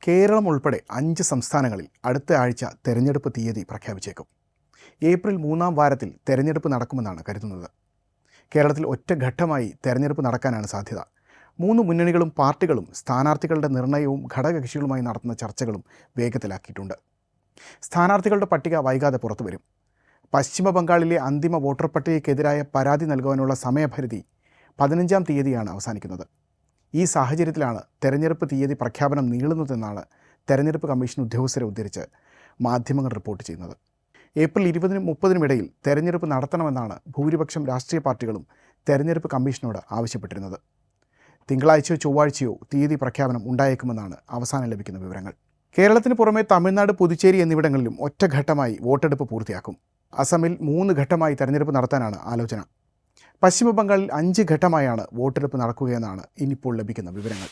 കേരളം ഉൾപ്പെടെ 5 സംസ്ഥാനങ്ങളിൽ അടുത്ത ആഴ്ച തെരഞ്ഞെടുപ്പ് തീയതി പ്രഖ്യാപിച്ചേക്കും. ഏപ്രിൽ 3-ാം വാരത്തിൽ തെരഞ്ഞെടുപ്പ് നടക്കുമെന്നാണ് കരുതുന്നത്. കേരളത്തിൽ ഒറ്റഘട്ടമായി തെരഞ്ഞെടുപ്പ് നടക്കാനാണ് സാധ്യത. 3 മുന്നണികളും പാർട്ടികളും സ്ഥാനാർത്ഥികളുടെ നിർണയവും ഘടകകക്ഷികളുമായി നടത്തുന്ന ചർച്ചകളും വേഗത്തിലാക്കിയിട്ടുണ്ട്. സ്ഥാനാർത്ഥികളുടെ പട്ടിക വൈകാതെ പുറത്തുവരും. പശ്ചിമ ബംഗാളിലെ അന്തിമ വോട്ടർ പട്ടികയ്ക്കെതിരായ പരാതി നൽകുവാനുള്ള സമയപരിധി 15-ാം തീയതിയാണ് അവസാനിക്കുന്നത്. ഈ സാഹചര്യത്തിലാണ് തെരഞ്ഞെടുപ്പ് തീയതി പ്രഖ്യാപനം നീളുന്നതെന്നാണ് തെരഞ്ഞെടുപ്പ് കമ്മീഷൻ ഉദ്യോഗസ്ഥരെ ഉദ്ധരിച്ച് മാധ്യമങ്ങൾ റിപ്പോർട്ട് ചെയ്യുന്നത്. ഏപ്രിൽ 20-നും 30-നും ഇടയിൽ തെരഞ്ഞെടുപ്പ് നടത്തണമെന്നാണ് ഭൂരിപക്ഷം രാഷ്ട്രീയ പാർട്ടികളും തെരഞ്ഞെടുപ്പ് കമ്മീഷനോട് ആവശ്യപ്പെട്ടിരുന്നത്. തിങ്കളാഴ്ചയോ ചൊവ്വാഴ്ചയോ തീയതി പ്രഖ്യാപനം ഉണ്ടായേക്കുമെന്നാണ് അവസാനം ലഭിക്കുന്ന വിവരങ്ങൾ. കേരളത്തിന് പുറമെ തമിഴ്നാട്, പുതുച്ചേരി എന്നിവിടങ്ങളിലും ഒറ്റഘട്ടമായി വോട്ടെടുപ്പ് പൂർത്തിയാക്കും. അസമിൽ 3 ഘട്ടമായി തെരഞ്ഞെടുപ്പ് നടത്താനാണ് ആലോചന. പശ്ചിമ ബംഗാളിൽ 5 ഘട്ടമായാണ് വോട്ടെടുപ്പ് നടക്കുകയെന്നാണ് ഇനിയിപ്പോൾ ലഭിക്കുന്ന വിവരങ്ങൾ.